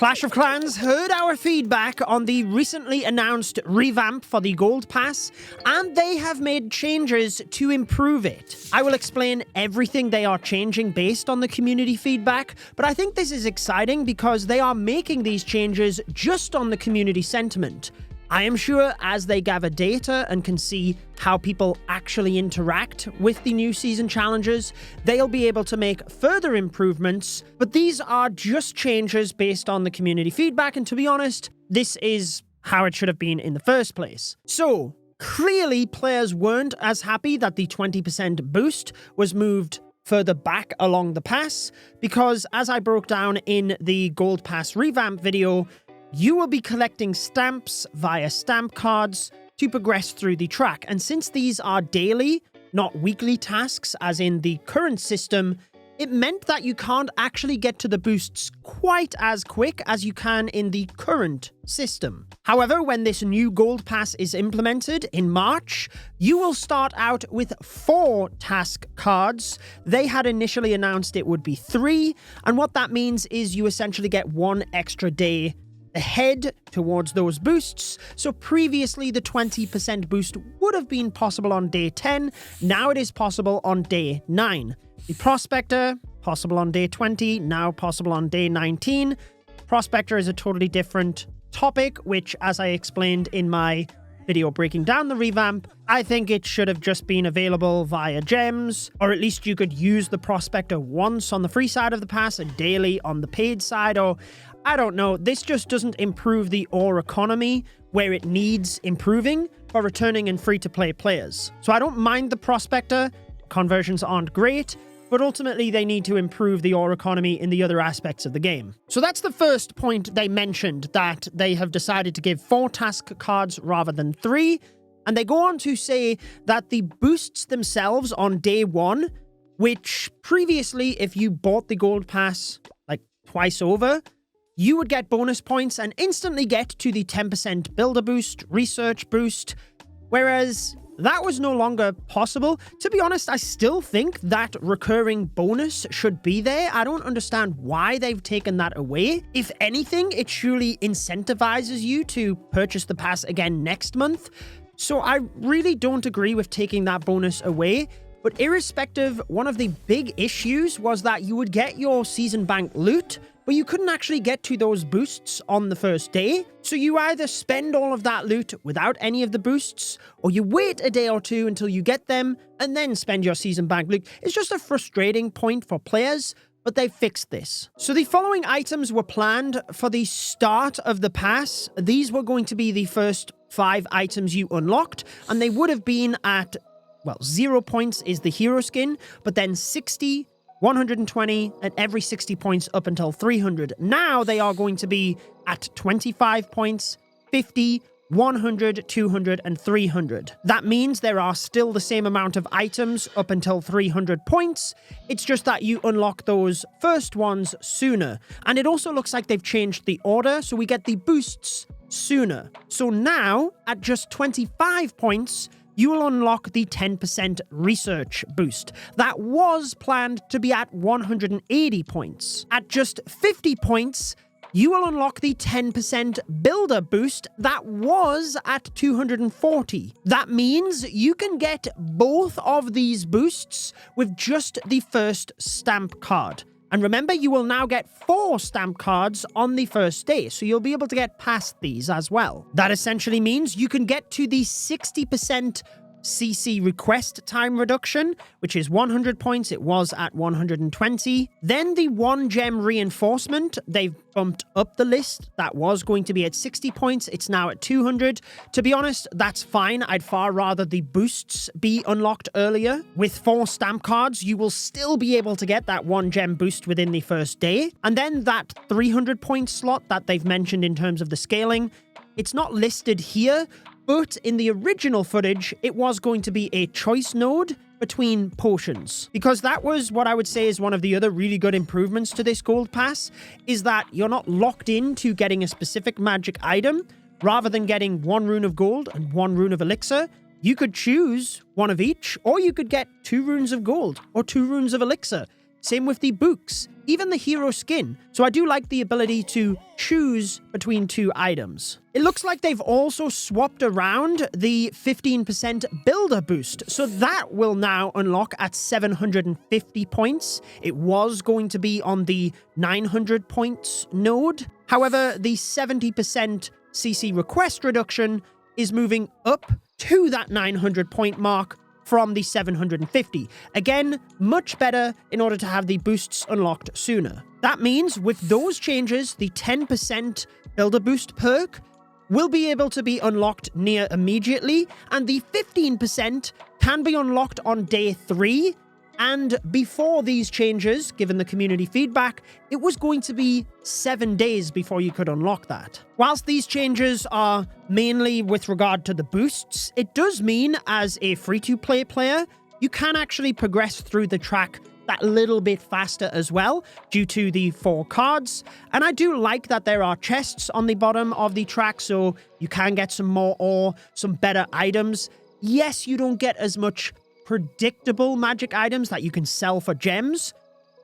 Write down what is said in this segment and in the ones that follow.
Clash of Clans heard our feedback on the recently announced revamp for the Gold Pass, and they have made changes to improve it. I will explain everything they are changing based on the community feedback, but I think this is exciting because they are making these changes just on the community sentiment. I am sure as they gather data and can see how people actually interact with the new season challenges, they'll be able to make further improvements, but these are just changes based on the community feedback, and to be honest, this is how it should have been in the first place. So, clearly players weren't as happy that the 20% boost was moved further back along the pass, because as I broke down in the Gold Pass revamp video, you will be collecting stamps via stamp cards to progress through the track, and since these are daily, not weekly tasks as in the current system, it meant that you can't actually get to the boosts quite as quick as you can in the current system. However, when this new Gold Pass is implemented in March, you will start out with 4 task cards. They had initially announced it would be 3, and what that means is you essentially get 1 extra day ahead towards those boosts. So previously the 20% boost would have been possible on day 10, now it is possible on day 9. The Prospector, possible on day 20, now possible on day 19. Prospector is a totally different topic, which, as I explained in my video breaking down the revamp, I think it should have just been available via gems, or at least you could use the Prospector once on the free side of the pass and daily on the paid side, or I don't know, this just doesn't improve the ore economy where it needs improving for returning and free-to-play players. So I don't mind the Prospector, conversions aren't great, but ultimately they need to improve the ore economy in the other aspects of the game. So that's the first point they mentioned, that they have decided to give 4 task cards rather than 3, and they go on to say that the boosts themselves on day 1, which previously if you bought the Gold Pass like twice over, you would get bonus points and instantly get to the 10% builder boost, research boost, whereas that was no longer possible. To be honest, I still think that recurring bonus should be there. I don't understand why they've taken that away. If anything, it surely incentivizes you to purchase the pass again next month. So I really don't agree with taking that bonus away. But irrespective, one of the big issues was that you would get your season bank loot, but you couldn't actually get to those boosts on the first day. So you either spend all of that loot without any of the boosts, or you wait a day or two until you get them, and then spend your season bank loot. It's just a frustrating point for players, but they fixed this. So the following items were planned for the start of the pass. These were going to be the first 5 items you unlocked, and they would have been at, well, 0 points is the hero skin, but then 60, 120, and every 60 points up until 300. Now they are going to be at 25 points, 50, 100, 200, and 300. That means there are still the same amount of items up until 300 points. It's just that you unlock those first ones sooner. And it also looks like they've changed the order, so we get the boosts sooner. So now, at just 25 points, you will unlock the 10% research boost. That was planned to be at 180 points. At just 50 points, you will unlock the 10% builder boost that was at 240. That means you can get both of these boosts with just the first stamp card. And remember, you will now get 4 stamp cards on the first day, so you'll be able to get past these as well. That essentially means you can get to the 60% CC request time reduction, which is 100 points. It was at 120. Then the 1 gem reinforcement, they've bumped up the list. That was going to be at 60 points. It's now at 200. To be honest, that's fine. I'd far rather the boosts be unlocked earlier. With 4 stamp cards, you will still be able to get that 1 gem boost within the first day. And then that 300 point slot that they've mentioned in terms of the scaling, it's not listed here, but in the original footage, it was going to be a choice node between potions. Because that was what I would say is one of the other really good improvements to this Gold Pass, is that you're not locked into getting a specific magic item. Rather than getting 1 rune of gold and 1 rune of elixir, you could choose 1 of each, or you could get 2 runes of gold or 2 runes of elixir. Same with the books, even the hero skin. So I do like the ability to choose between two items. It looks like they've also swapped around the 15% builder boost. So that will now unlock at 750 points. It was going to be on the 900 points node. However, the 70% CC request reduction is moving up to that 900 point mark from the 750. Again, much better in order to have the boosts unlocked sooner. That means with those changes, the 10% builder boost perk will be able to be unlocked near immediately, and the 15% can be unlocked on day 3. And before these changes, given the community feedback, it was going to be 7 days before you could unlock that. Whilst these changes are mainly with regard to the boosts, it does mean as a free-to-play player, you can actually progress through the track that little bit faster as well due to the 4 cards. And I do like that there are chests on the bottom of the track, so you can get some more ore, some better items. Yes, you don't get as much predictable magic items that you can sell for gems,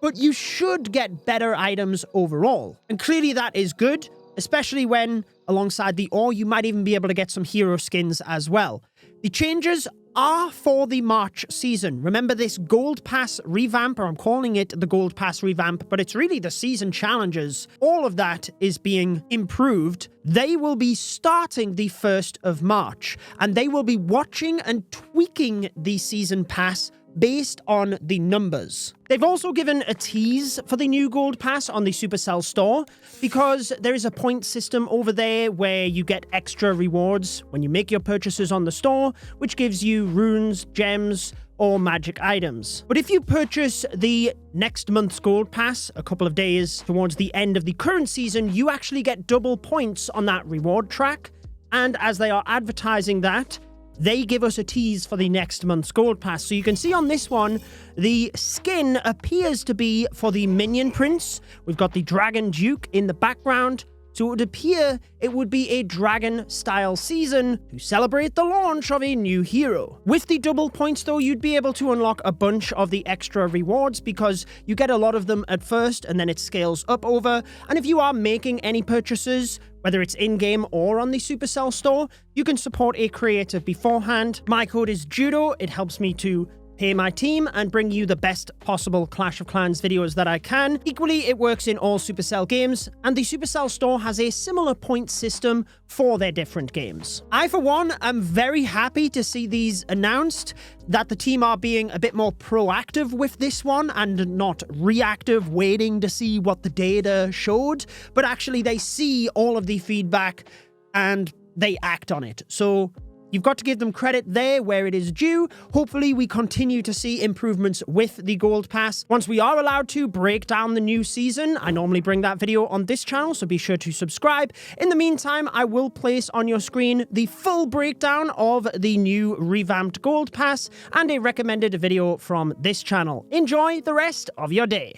but you should get better items overall. And clearly that is good, especially when alongside the ore, you might even be able to get some hero skins as well. The changes are for the March season. Remember this Gold Pass revamp, or I'm calling it the Gold Pass revamp, but it's really the season challenges. All of that is being improved. They will be starting the 1st of March, and they will be watching and tweaking the season pass based on the numbers. They've also given a tease for the new Gold Pass on the Supercell store because there is a point system over there where you get extra rewards when you make your purchases on the store, which gives you runes, gems, or magic items. But if you purchase the next month's Gold Pass a couple of days towards the end of the current season, you actually get double points on that reward track. And as they are advertising that, they give us a tease for the next month's Gold Pass. So you can see on this one, the skin appears to be for the Minion Prince. We've got the Dragon Duke in the background. So it would appear it would be a dragon-style season to celebrate the launch of a new hero. With the double points though, you'd be able to unlock a bunch of the extra rewards because you get a lot of them at first and then it scales up over. And if you are making any purchases, whether it's in-game or on the Supercell store, you can support a creator beforehand. My code is Judo. It helps me to pay my team and bring you the best possible Clash of Clans videos that I can. Equally, it works in all Supercell games, and the Supercell store has a similar point system for their different games. I, for one, am very happy to see these announced, that the team are being a bit more proactive with this one and not reactive, waiting to see what the data showed, but actually they see all of the feedback and they act on it. So you've got to give them credit there where it is due. Hopefully, we continue to see improvements with the Gold Pass. Once we are allowed to break down the new season, I normally bring that video on this channel, so be sure to subscribe. In the meantime, I will place on your screen the full breakdown of the new revamped Gold Pass and a recommended video from this channel. Enjoy the rest of your day.